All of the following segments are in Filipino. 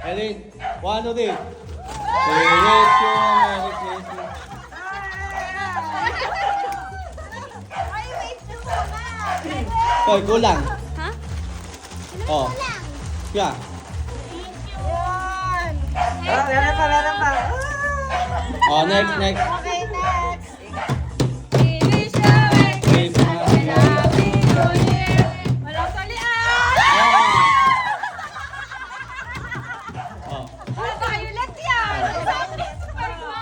Ready? 1, 2, 3. We wish you a Merry Christmas. Hoy, kulang. Ha? Oh. Yeah. Meron pa. Oh, next. Okay, next. We wish you a Merry Christmas. and Happy New Year. Walang talian! Oh. Wala violet yan!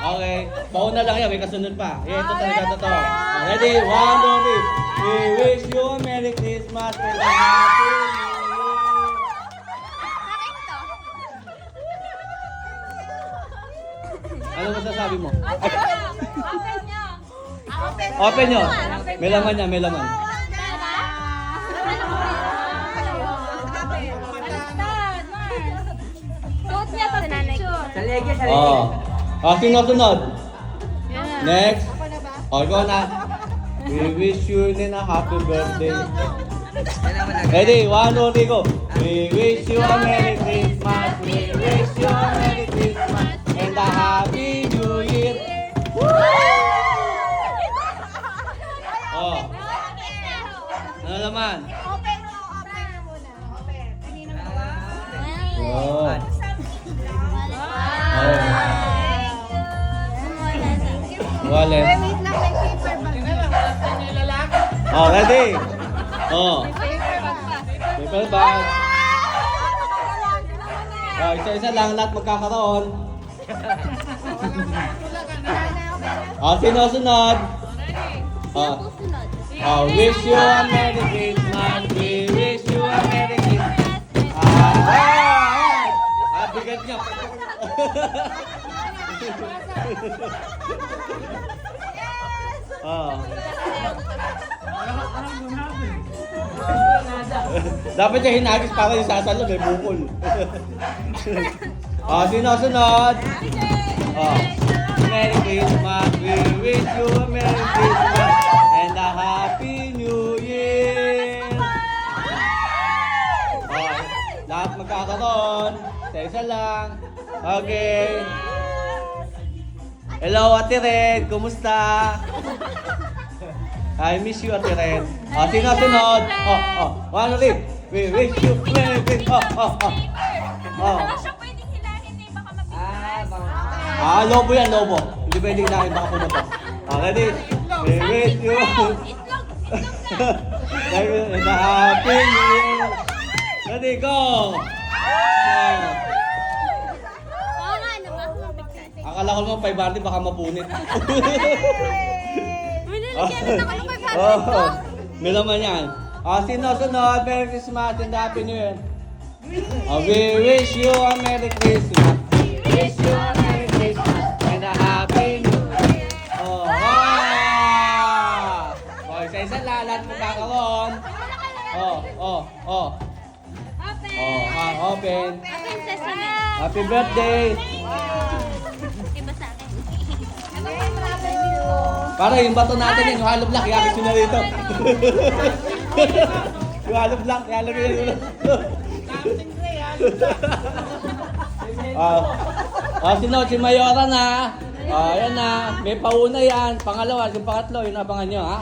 Okay. Pauna lang yan. May kasunod pa. Yeah, ito talaga totoo. Oh, ready? 1, 2, 3. We wish you a Merry Christmas and a Happy New Year. Ano masasabi mo? Open nyo! Open nyo. May laman yan, may laman. Suot niya sa picture. Salege. Oh. Oh, sunod. Next. Oh, ikaw na. We wish you din a happy birthday. Ready? 1, 2, 3, go. We wish you a Merry Christmas. We wish you a Merry Christmas and a Happy New Year. Oh. Ano naman? Open mo muna. Open. Oh. Wallet. Wait lang, may paper bag. Oh, ready? Oh. Paper bag pa. Paper bag. Oh, isa-isa lang lahat magkakaroon. Oh, sino-sunod? Oh. Oh, wish you a Merry Christmas. We wish you a Merry Christmas. Bigat niya. Oh. Dapat niya hinagis para yung sasalo, may bukol. Oh, sino-sunod? Oh. Merry Christmas. We wish you a Merry Christmas and a Happy New Year. Oh, lahat magkakaroon. Isa lang. Okay. Hello, Ate Red. Kumusta? I miss you, Ate Red. Oh, sino-sunod? Oh. 1, 2, 3. We wish you a Merry Christmas. Oh. Ano siya pwedeng hilahin eh, baka mabigyan. Lobo yan, lobo. Hindi pwedeng na baka pumunta. Ready? We wish you Itlog na. and a Happy New Year. Ready, go! Oo nga, mabigyan. Akala ko naman 500 baka mapunit. May nilagyan na ako ng 500 Oh, ko. may laman yan. Sino-sunod? Merry Christmas and Happy New Year. We wish you a Merry Christmas. Wish you a Merry Christmas and a Happy New Year. Oh, isa-isa lahat magkakaroon. Oh. Open. Open sesame. Happy birthday. Iba sa akin. Para yung bato natin yung hollow block, yakis nyo na rito. Yung hollow block, ialagay nyo na rito. Sinod, si Mayora na. Ayan na. May pauna yan. Pangalawa, yung pangatlo, yun abangan nyo, ha?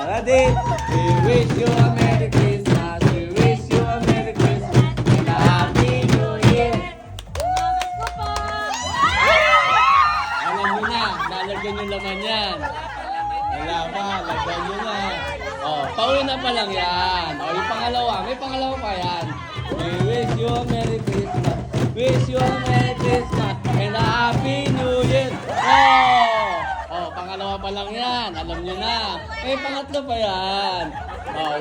Ready? We wish you a Merry Christmas. We wish you a Merry Christmas and a Happy New Year. Salamat ko po. Alam mo na, lalagyan yung laman yan. Wala pa, lagyan nyo na. Pauna pa lang yan. Yung pangalawa, may pangalawa pa yan. We wish you a Merry Christmas. Wish you a Merry Christmas and a Happy New Year. Pangalawa pa lang yan. Alam nyo na. May pangatlo pa yan.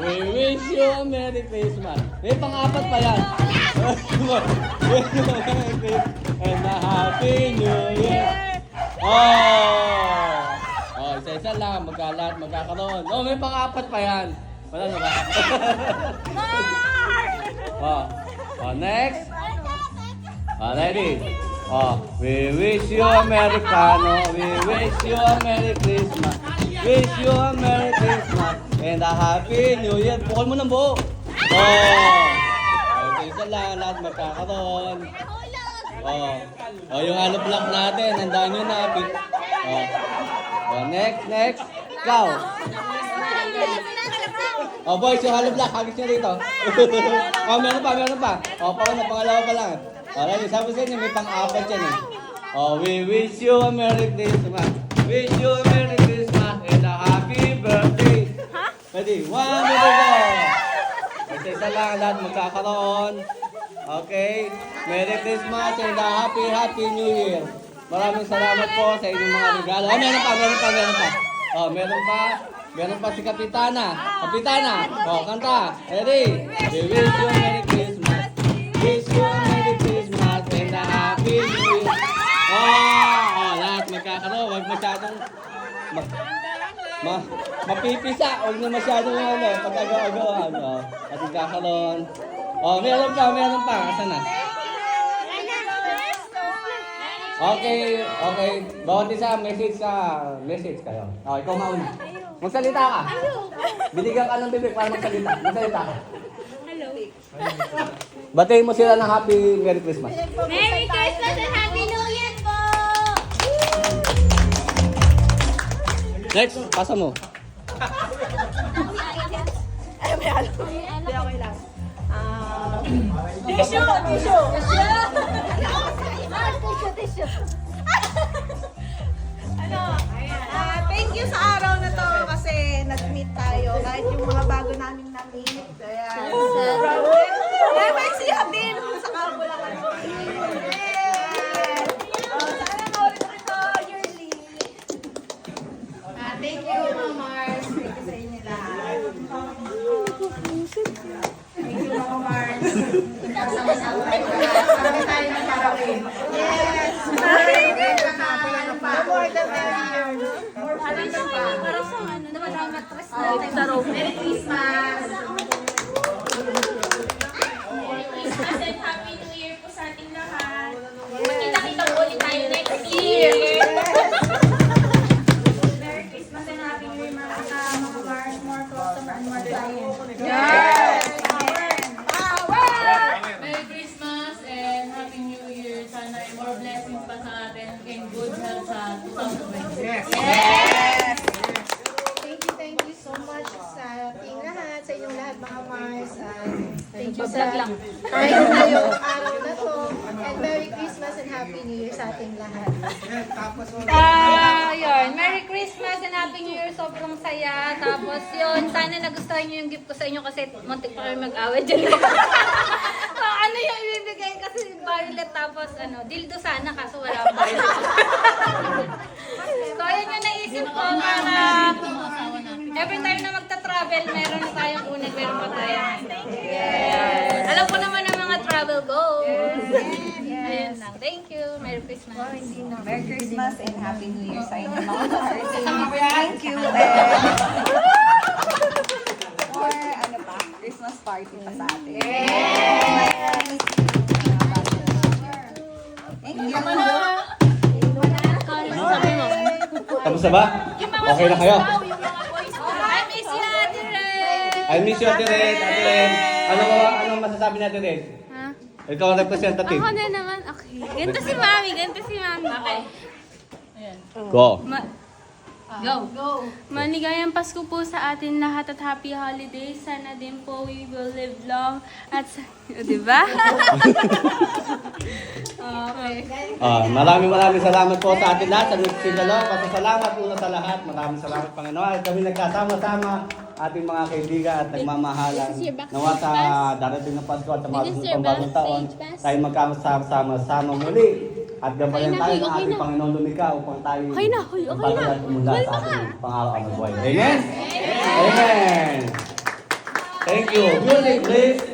We wish you a Merry Christmas. May pang-apat pa yan. Wish you a Merry Christmas and a Happy New Year. Isa-isa lang. Magkakaroon. May pang-apat pa yan. Wala na ba? Next. Ready? We wish you a Americano. We wish you a Merry Christmas. Wish you a Merry Christmas and a Happy New Year. Bukol mo ng buo. Okay, isa isa lang, lahat magkakaroon. Yung hollow block natin, handaan nyo na. Next. Ikaw. Boys, yung hollow block, hagis nyo rito. Meron pa. Pangalawa pa lang. Alright, sabi sa inyo, may pang-apat yan eh. We wish you a Merry Christmas. Wish you a Merry Christmas and a Happy Birthday. Ready? 1, 2, 3, go! Isa lang, lahat magkakaroon. Okay? Merry Christmas and a Happy New Year. Maraming salamat po sa inyong mga regalo. Meron pa si Kapitana. Kanta. Ready? We wish you a Merry Christmas. Wish you a Merry Christmas and a Happy New Year. Lahat magkakaroon. Huwag masyadong mapipisa. Huwag na masyadong pag-agaw-agawan. At magkakaroon. Meron pa. Asan na? Okay. Bawat isa, message kayo. Ikaw mauna. Magsalita ka. Binigyan ka ng bibig para magsalita. Magsalita ka. Hello. Batiin mo sila ng Happy Merry Christmas. Merry Christmas and Happy New Year po! Next, pasa mo. Tissue. Thank you sa araw na to kasi nag-meet tayo. Kahit yung mga bago namin na-meet. Ayan. May siya din sa Kabulacan. Yes! Sana maulit ito yearly. Thank you, Mama Mars. Thank you sa inyo lahat. Thank you, Mama Mars. Kasama-sama tayo lahat. Marami tayo nagkarawin. Yes! More the merrier. Parang sa ano, mattress natin sa room. Merry Christmas! Merry Christmas and Happy New Year po sa ating lahat. Magkita-kita po ulit tayo next year. Merry Christmas and Happy New Year, mga Mars, more customer and more client. Yes! Merry Christmas and Happy New Year. Sana ay more blessings pa sa atin and good health sa 2020. Yes! Thank you so much sa ating lahat, sa inyong lahat mga Mars. Thank you sa ngayong araw na to. And Merry Christmas and Happy New Year sa ating lahat. Yun. Merry Christmas and Happy New Year. Sobrang saya. Tapos yun, sana nagustuhan nyo yung gift ko sa inyo kasi muntik pa kami mag-away dyan. So, ano yung ibibigay kasi violet tapos dildo sana kaso wala akong violet. So, yun yung naisip ko para every time na magta-travel, meron na tayong unag, meron pa tayong yes. Alam ko naman ang mga travel goals. Ayun lang. Thank you. Merry Christmas. Merry Christmas and Happy New Year sa inyo mga Mars. Thank you. More Christmas party pa sa atin. Yes! Thank you. Tapos na ba? Okay na kayo? I miss you, Ate Red! I miss you, Ate Red. Anong masasabi natin, Red? Ha? Ikaw ang representative. Ako na naman. Okay. Ganito si Mami. Okay. Go. Go. Maligayang Pasko po sa atin lahat at happy holidays. Sana din po we will live long at diba? Okay. Maraming salamat po sa atin lahat. Sa nagsidalo, pasasalamat muna sa lahat. Maraming salamat, Panginoon. At kami nagkasama-sama ating mga kaibigan at nagmamahalan. Nawa sa darating na Pasko at sa mga pang bagong taon, tayo magkasama-sama muli. At gabayan tayo ng ating Panginoon lumika upang tayo pagkalat umula sa ating pang-araw-araw buhay. Amen? Amen! Thank you. Music, please.